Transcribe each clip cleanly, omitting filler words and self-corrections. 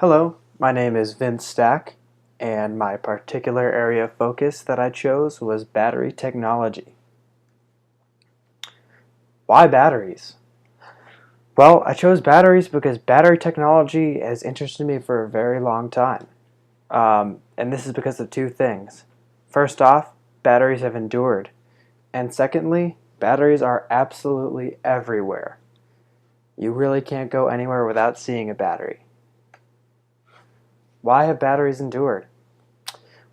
Hello, my name is Vince Stack, and my particular area of focus that I chose was battery technology. Why batteries? Well, I chose batteries because battery technology has interested me for a very long time. And this is because of two things. First off, batteries have endured. And secondly, batteries are absolutely everywhere. You really can't go anywhere without seeing a battery. Why have batteries endured?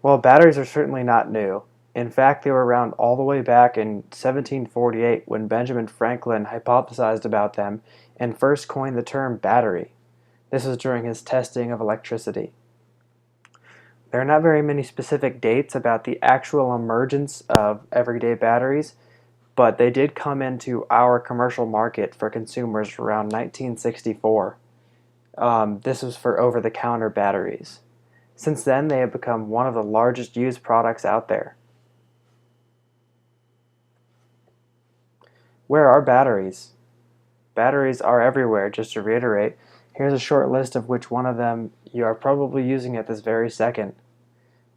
Well, batteries are certainly not new. In fact, they were around all the way back in 1748 when Benjamin Franklin hypothesized about them and first coined the term battery. This was during his testing of electricity. There are not very many specific dates about the actual emergence of everyday batteries, but they did come into our commercial market for consumers around 1964. This was for over-the-counter batteries. Since then, they have become one of the largest used products out there. Where are batteries? Batteries are everywhere, just to reiterate. Here's a short list of which one of them you are probably using at this very second.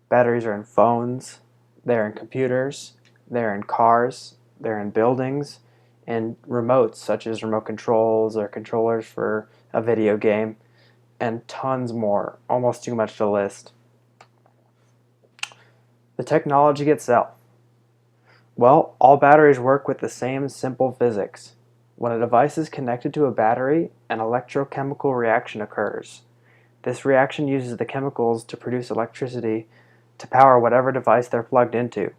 Batteries are in phones, they're in computers, they're in cars, they're in buildings, and remotes such as remote controls or controllers for a video game, and tons more, almost too much to list. The technology itself. Well, all batteries work with the same simple physics. When a device is connected to a battery, an electrochemical reaction occurs. This reaction uses the chemicals to produce electricity to power whatever device they're plugged into.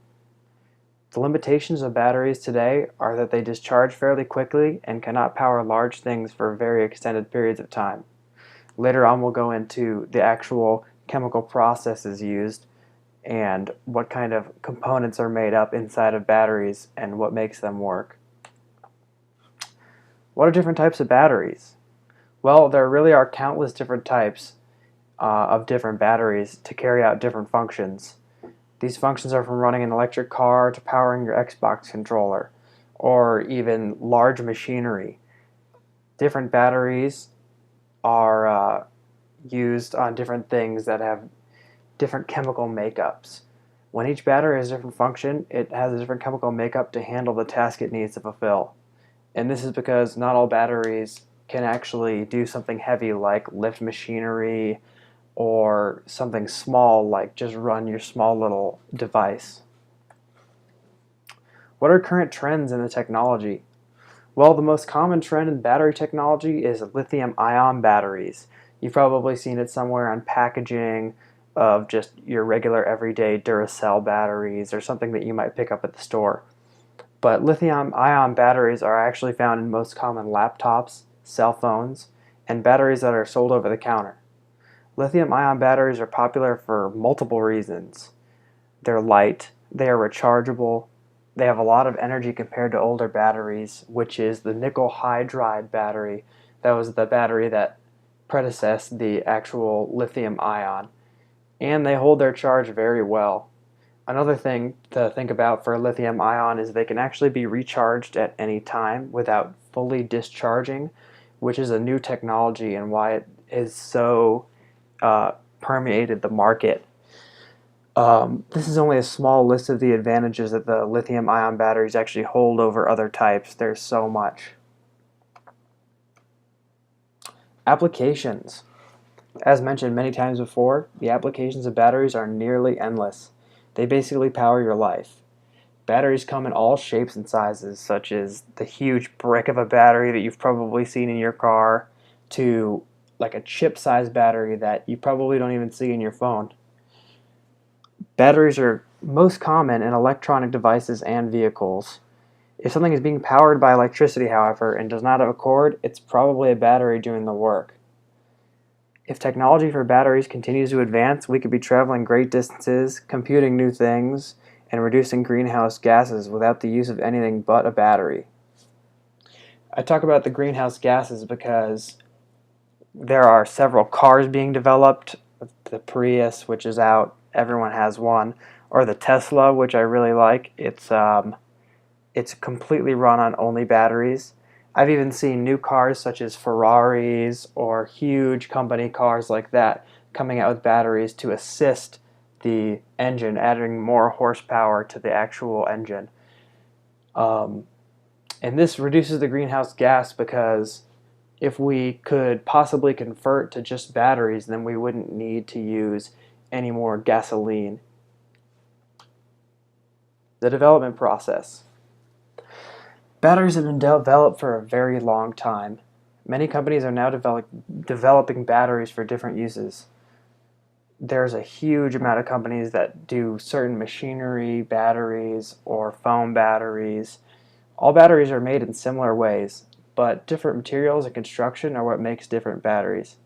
The limitations of batteries today are that they discharge fairly quickly and cannot power large things for very extended periods of time. Later on, we'll go into the actual chemical processes used and what kind of components are made up inside of batteries and what makes them work. What are different types of batteries? Well, there really are countless different types of different batteries to carry out different functions. These functions are from running an electric car to powering your Xbox controller, or even large machinery. Different batteries are used on different things that have different chemical makeups. When each battery has a different function, it has a different chemical makeup to handle the task it needs to fulfill. And this is because not all batteries can actually do something heavy like lift machinery or something small like just run your small little device. What are current trends in the technology? Well, the most common trend in battery technology is lithium-ion batteries. You've probably seen it somewhere on packaging of just your regular everyday Duracell batteries or something that you might pick up at the store. But lithium-ion batteries are actually found in most common laptops, cell phones, and batteries that are sold over the counter. Lithium-ion batteries are popular for multiple reasons. They're light, they are rechargeable, they have a lot of energy compared to older batteries, which is the nickel hydride battery. That was the battery that predecessed the actual lithium-ion. And they hold their charge very well. Another thing to think about for lithium ion is they can actually be recharged at any time without fully discharging, which is a new technology and why it is so permeated the market. This is only a small list of the advantages that the lithium ion batteries actually hold over other types. There's so much. Applications. As mentioned many times before, the applications of batteries are nearly endless. They basically power your life. Batteries come in all shapes and sizes, such as the huge brick of a battery that you've probably seen in your car, to like a chip-sized battery that you probably don't even see in your phone. Batteries are most common in electronic devices and vehicles. If something is being powered by electricity, however, and does not have a cord, it's probably a battery doing the work. If technology for batteries continues to advance, we could be traveling great distances, computing new things, and reducing greenhouse gases without the use of anything but a battery. I talk about the greenhouse gases because there are several cars being developed. The Prius, which is out, everyone has one, or the Tesla, which I really like. It's completely run on only batteries. I've even seen new cars such as Ferraris or huge company cars like that coming out with batteries to assist the engine, adding more horsepower to the actual engine. And this reduces the greenhouse gas because if we could possibly convert to just batteries, then we wouldn't need to use any more gasoline. The development process. Batteries have been developed for a very long time. Many companies are now developing batteries for different uses. There's a huge amount of companies that do certain machinery batteries or phone batteries. All batteries are made in similar ways, but different materials and construction are what makes different batteries.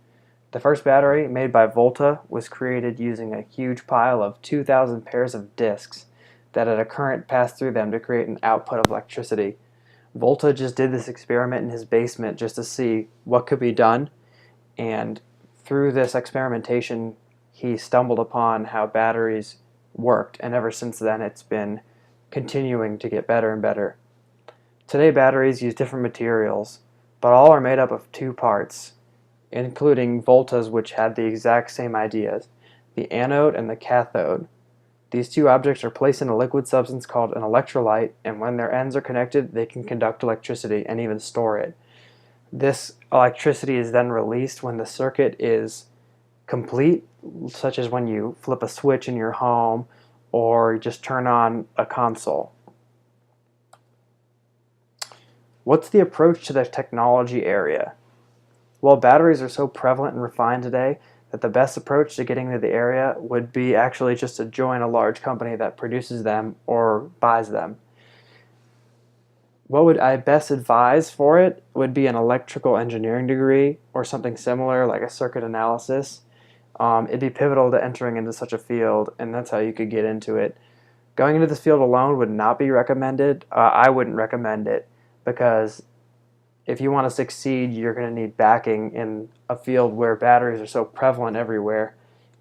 The first battery, made by Volta, was created using a huge pile of 2,000 pairs of discs that had a current pass through them to create an output of electricity. Volta just did this experiment in his basement just to see what could be done, and through this experimentation he stumbled upon how batteries worked, and ever since then it's been continuing to get better and better. Today batteries use different materials, but all are made up of two parts, including Volta's, which had the exact same ideas, the anode and the cathode. These two objects are placed in a liquid substance called an electrolyte, and when their ends are connected, they can conduct electricity and even store it. This electricity is then released when the circuit is complete, such as when you flip a switch in your home or just turn on a console. What's the approach to the technology area? Well, batteries are so prevalent and refined today that the best approach to getting to the area would be actually just to join a large company that produces them or buys them. What would I best advise for it would be an electrical engineering degree or something similar like a circuit analysis. It'd be pivotal to entering into such a field, and that's how you could get into it. Going into this field alone would not be recommended. I wouldn't recommend it because if you want to succeed, you're going to need backing in a field where batteries are so prevalent everywhere.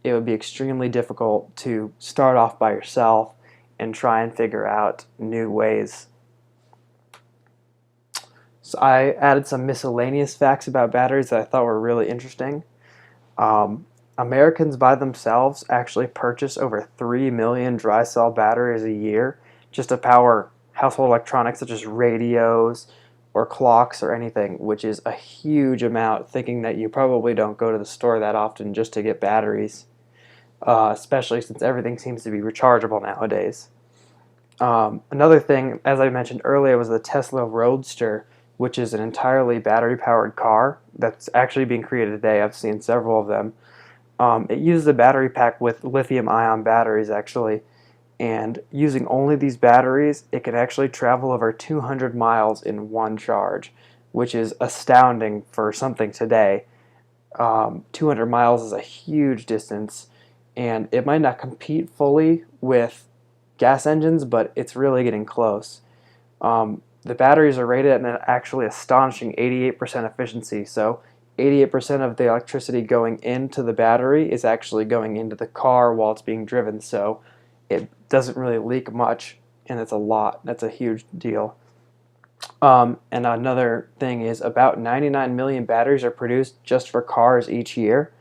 It would be extremely difficult to start off by yourself and try and figure out new ways. So I added some miscellaneous facts about batteries that I thought were really interesting. Americans by themselves actually purchase over 3 million dry cell batteries a year just to power household electronics such as radios or clocks or anything, which is a huge amount, thinking that you probably don't go to the store that often just to get batteries, especially since everything seems to be rechargeable nowadays. Another thing, as I mentioned earlier, was the Tesla Roadster, which is an entirely battery-powered car that's actually being created today. I've seen several of them. It uses a battery pack with lithium-ion batteries, actually, and using only these batteries, it can actually travel over 200 miles in one charge, which is astounding for something today. 200 miles is a huge distance, and it might not compete fully with gas engines, but it's really getting close. The batteries are rated at an actually astonishing 88% efficiency, so 88% of the electricity going into the battery is actually going into the car while it's being driven, so it doesn't really leak much, and it's a lot. That's a huge deal. And another thing is about 99 million batteries are produced just for cars each year,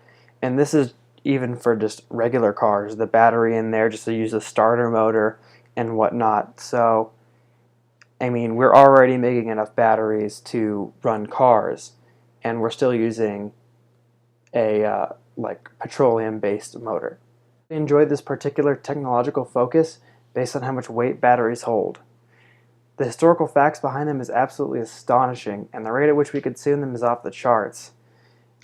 and this is even for just regular cars. The battery in there just to use the starter motor and whatnot. So, I mean, we're already making enough batteries to run cars, and we're still using a like petroleum-based motor. I enjoyed this particular technological focus based on how much weight batteries hold. The historical facts behind them is absolutely astonishing, and the rate at which we consume them is off the charts.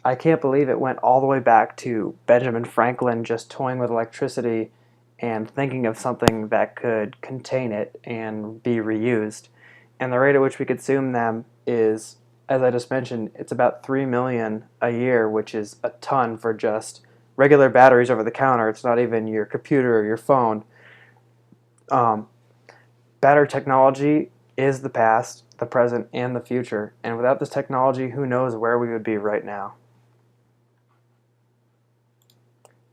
I can't believe it went all the way back to Benjamin Franklin just toying with electricity and thinking of something that could contain it and be reused. And the rate at which we consume them is, as I just mentioned, it's about 3 million a year, which is a ton for just regular batteries over the counter. It's not even your computer or your phone. Battery technology is the past, the present, and the future. And without this technology, who knows where we would be right now.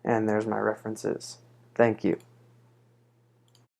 And there's my references. Thank you.